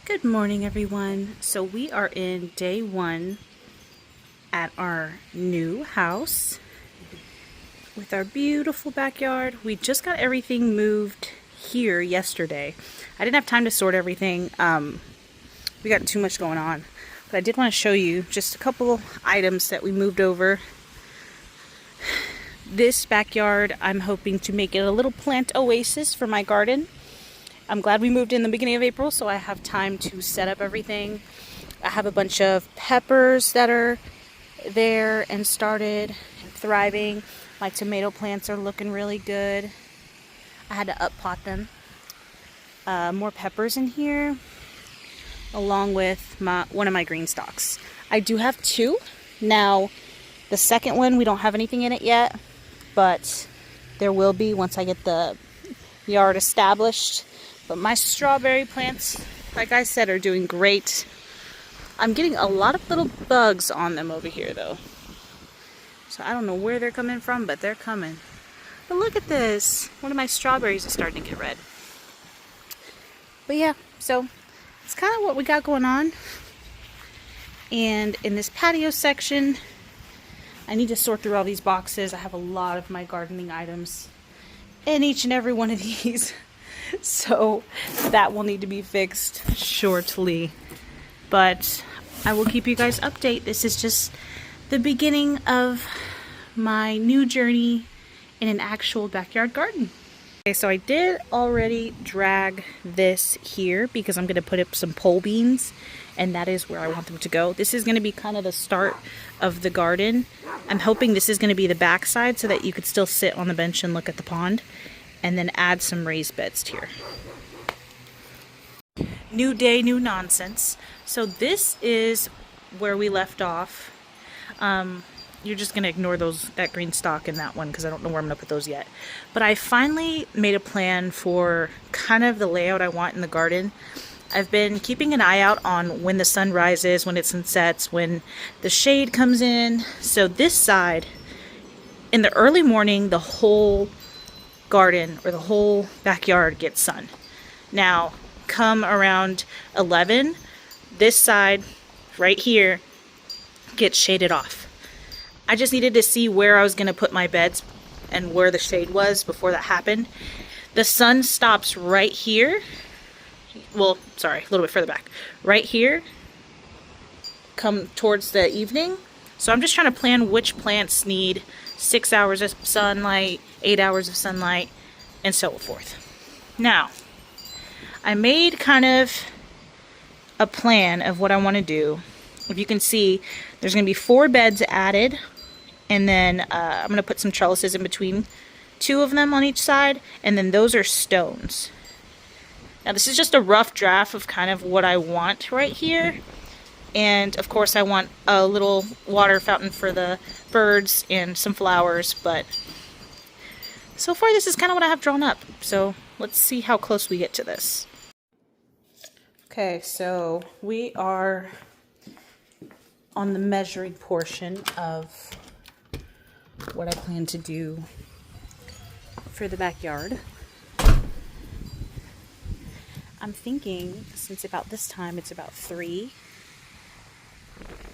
Good morning, everyone. So we are in day one at our new house with our beautiful backyard. We just got everything moved here yesterday. I didn't have time to sort everything. We got too much going on. But I did want to show you just a couple items that we moved over. This backyard, I'm hoping to make it a little plant oasis for my garden. I'm glad we moved in the beginning of April, so I have time to set up everything. I have a bunch of peppers that are there and started and thriving. My tomato plants are looking really good. I had to up-pot them. More peppers in here, along with one of my green stalks. I do have two. Now, the second one, we don't have anything in it yet, but there will be once I get the yard established. But my strawberry plants, like I said, are doing great. I'm getting a lot of little bugs on them over here, though. So I don't know where they're coming from, but they're coming. But look at this. One of my strawberries is starting to get red. But yeah, so it's kind of what we got going on. And in this patio section, I need to sort through all these boxes. I have a lot of my gardening items in each and every one of these. So that will need to be fixed shortly. But I will keep you guys updated. This is just the beginning of my new journey in an actual backyard garden. Okay, so I did already drag this here because I'm going to put up some pole beans, and that is where I want them to go. This is going to be kind of the start of the garden. I'm hoping this is going to be the back side so that you could still sit on the bench and look at the pond, and then add some raised beds here. New day, new nonsense. So this is where we left off. You're just gonna ignore that green stalk and that one because I don't know where I'm gonna put those yet. But I finally made a plan for kind of the layout I want in the garden. I've been keeping an eye out on when the sun rises, when it sunsets, when the shade comes in. So this side, in the early morning, the whole garden or the whole backyard gets sun. Now, come around 11, this side right here gets shaded off. I just needed to see where I was going to put my beds and where the shade was before that happened. The sun stops right here. Well, sorry, a little bit further back. Right here, come towards the evening. So I'm just trying to plan which plants need 6 hours of sunlight, 8 hours of sunlight, and so forth. Now, I made kind of a plan of what I want to do. If you can see, there's going to be 4 beds added, and then I'm going to put some trellises in between 2 of them on each side, and then those are stones. Now, this is just a rough draft of kind of what I want right here. And of course I want a little water fountain for the birds and some flowers, but so far this is kind of what I have drawn up. So let's see how close we get to this. Okay, so we are on the measuring portion of what I plan to do for the backyard. I'm thinking, since about this time, it's about 3.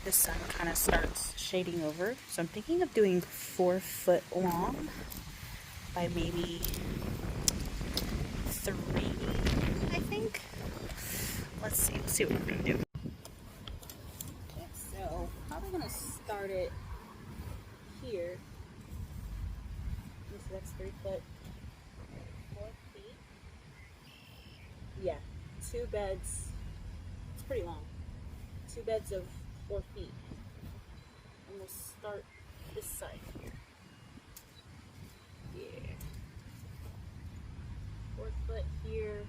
The sun kind of starts shading over, so I'm thinking of doing 4 foot long by maybe 3, I think. Let's see what we're gonna do. Okay, so probably gonna start it here. So that's 3 foot, 4 feet. Yeah, 2 beds. It's pretty long. 2 beds of 4 feet. And we'll start this side here. Yeah. 4 foot here.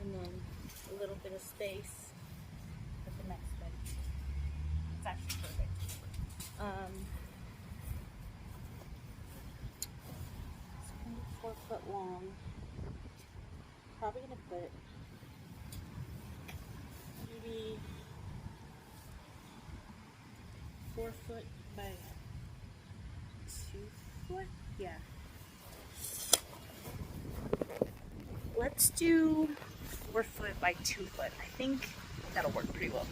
And then a little bit of space at the next bed. It's actually perfect. It's going to be 4 foot long. Probably going to put maybe 4 foot by 2 foot? Yeah. Let's do 4 foot by 2 foot. I think that'll work pretty well.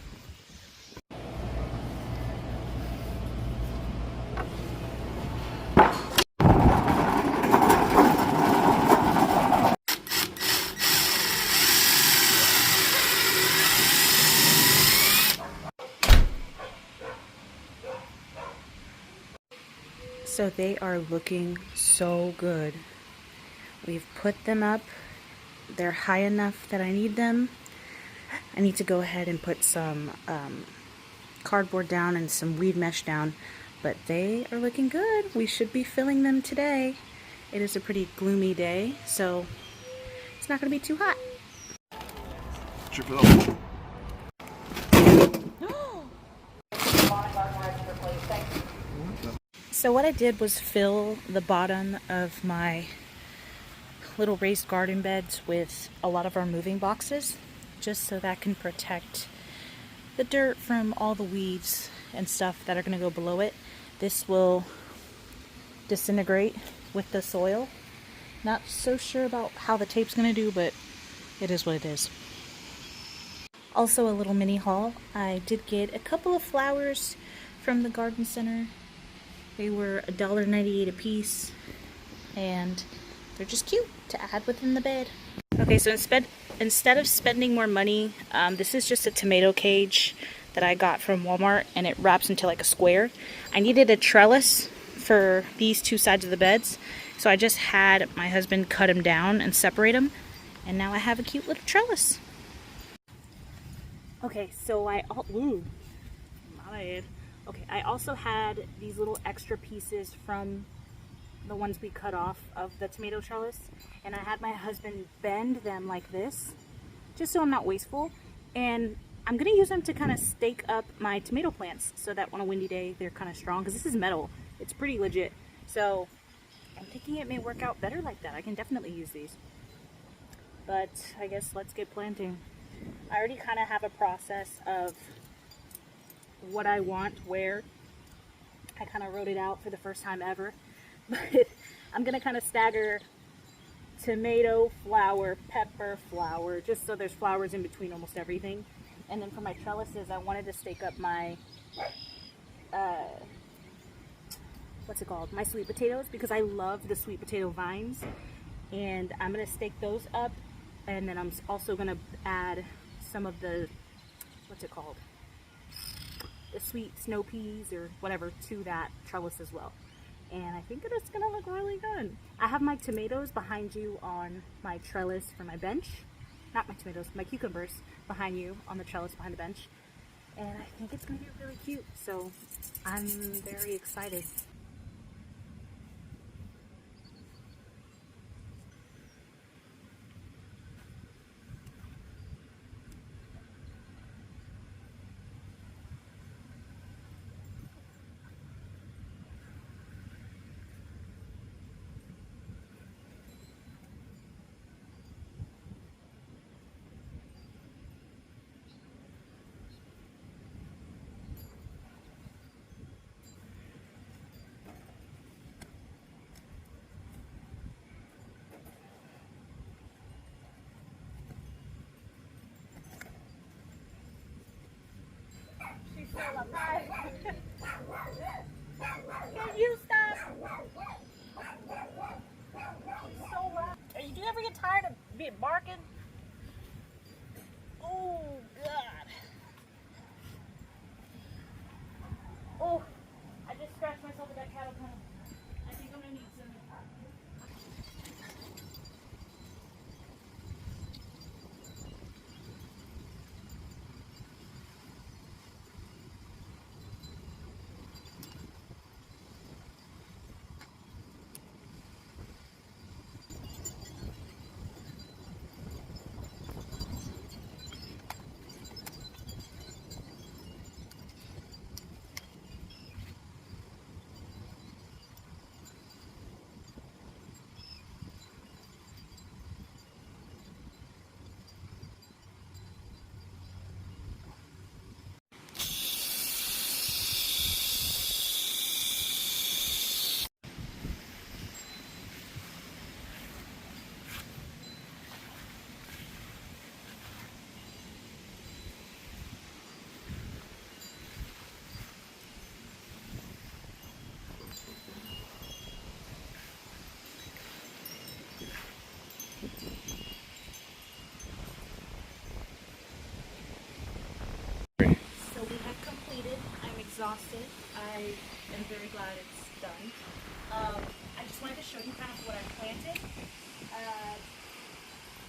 So they are looking so good. We've put them up. They're high enough that I need them. I need to go ahead and put some cardboard down and some weed mesh down, but they are looking good. We should be filling them today. It is a pretty gloomy day, so it's not going to be too hot. Chip it up. So what I did was fill the bottom of my little raised garden beds with a lot of our moving boxes, just so that can protect the dirt from all the weeds and stuff that are going to go below it. This will disintegrate with the soil. Not so sure about how the tape's going to do, but it is what it is. Also a little mini haul. I did get a couple of flowers from the garden center. They were $1.98 a piece, and they're just cute to add within the bed. Okay, so instead of spending more money, this is just a tomato cage that I got from Walmart, and it wraps into like a square. I needed a trellis for these two sides of the beds, so I just had my husband cut them down and separate them, and now I have a cute little trellis. Okay, so I also had these little extra pieces from the ones we cut off of the tomato trellis, and I had my husband bend them like this, just so I'm not wasteful, and I'm gonna use them to kind of stake up my tomato plants so that on a windy day they're kind of strong, because this is metal. It's pretty legit, so I'm thinking it may work out better like that. I can definitely use these, but I guess let's get planting. I already kind of have a process of what I want where. I kind of wrote it out for the first time ever, but I'm gonna kind of stagger tomato, flower, pepper, flower, just so there's flowers in between almost everything. And then for my trellises, I wanted to stake up my my sweet potatoes, because I love the sweet potato vines, and I'm gonna stake those up, and then I'm also gonna add some of the the sweet snow peas or whatever to that trellis as well. And I think it's gonna look really good. I have my tomatoes behind you on my trellis for my bench. Not my tomatoes, my cucumbers behind you on the trellis behind the bench. And I think it's gonna be really cute. So I'm very excited. Can you stop? So loud. Do you ever get tired of being barking? Oh God. Oh, I just scratched myself with that cattle tunnel. I think I'm gonna need some. exhausted. I am very glad it's done. I just wanted to show you kind of what I planted.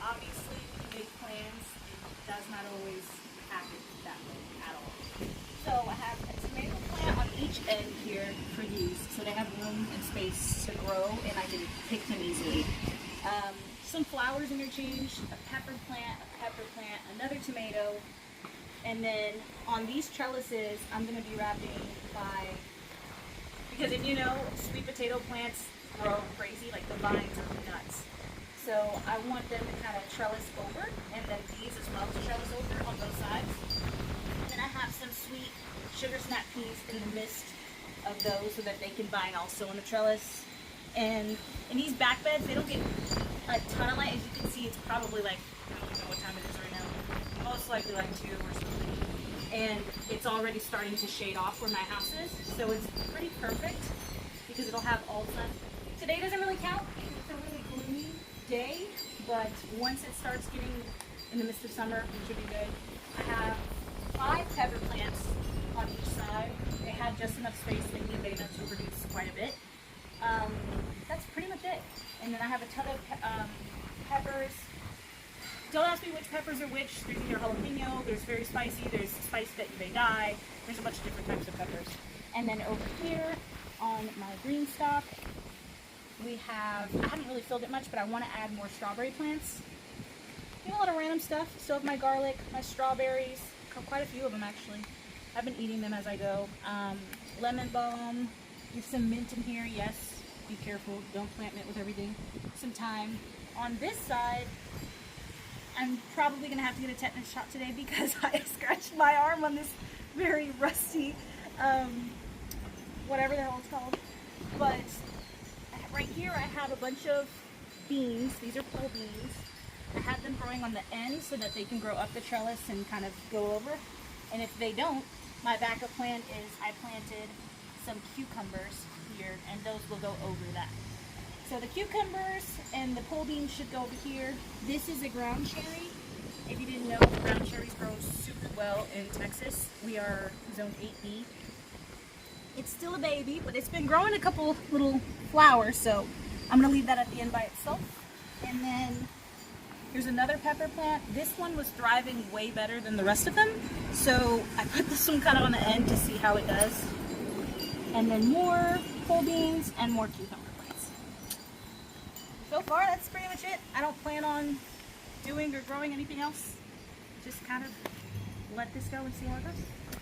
Obviously, when you make plans, it does not always happen that way at all. So I have a tomato plant on each end here for these, so they have room and space to grow, and I can pick them easily. Some flowers interchange, a pepper plant, another tomato, and then on these trellises, I'm going to be wrapping by, because if you know, sweet potato plants grow crazy, like the vines are nuts. So I want them to kind of trellis over, and then these as well to trellis over on both sides. And then I have some sweet sugar snap peas in the midst of those so that they can vine also on the trellis. And in these back beds, they don't get a ton of light. As you can see, it's probably like, I don't even know what time it is right now, most likely like 2 or something. And it's already starting to shade off where my house is, so it's pretty perfect because it'll have all sun. Today doesn't really count because it's a really gloomy day, but once it starts getting in the midst of summer, it should be good. I have 5 pepper plants on each side. They had just enough space, making big enough to produce quite a bit. That's pretty much it. And then I have a ton of peppers. Don't ask me which peppers are which. There's either jalapeno, there's very spicy, there's spice that you may die. There's a bunch of different types of peppers. And then over here on my green stock, we have, I haven't really filled it much, but I want to add more strawberry plants. A lot of random stuff. Still have my garlic, my strawberries, quite a few of them actually. I've been eating them as I go. Lemon balm, there's some mint in here, yes. Be careful, don't plant mint with everything. Some thyme. On this side, I'm probably going to have to get a tetanus shot today because I scratched my arm on this very rusty, whatever the hell it's called. But right here I have a bunch of beans. These are pole beans. I have them growing on the end so that they can grow up the trellis and kind of go over. And if they don't, my backup plan is I planted some cucumbers here, and those will go over that. So the cucumbers and the pole beans should go over here. This is a ground cherry. If you didn't know, ground cherries grow super well in Texas. We are zone 8B. It's still a baby, but it's been growing a couple little flowers, so I'm gonna leave that at the end by itself. And then here's another pepper plant. This one was thriving way better than the rest of them, so I put this one kind of on the end to see how it does. And then more pole beans and more cucumber plants. So far, that's pretty much it. I don't plan on doing or growing anything else. Just kind of let this go and see how it goes.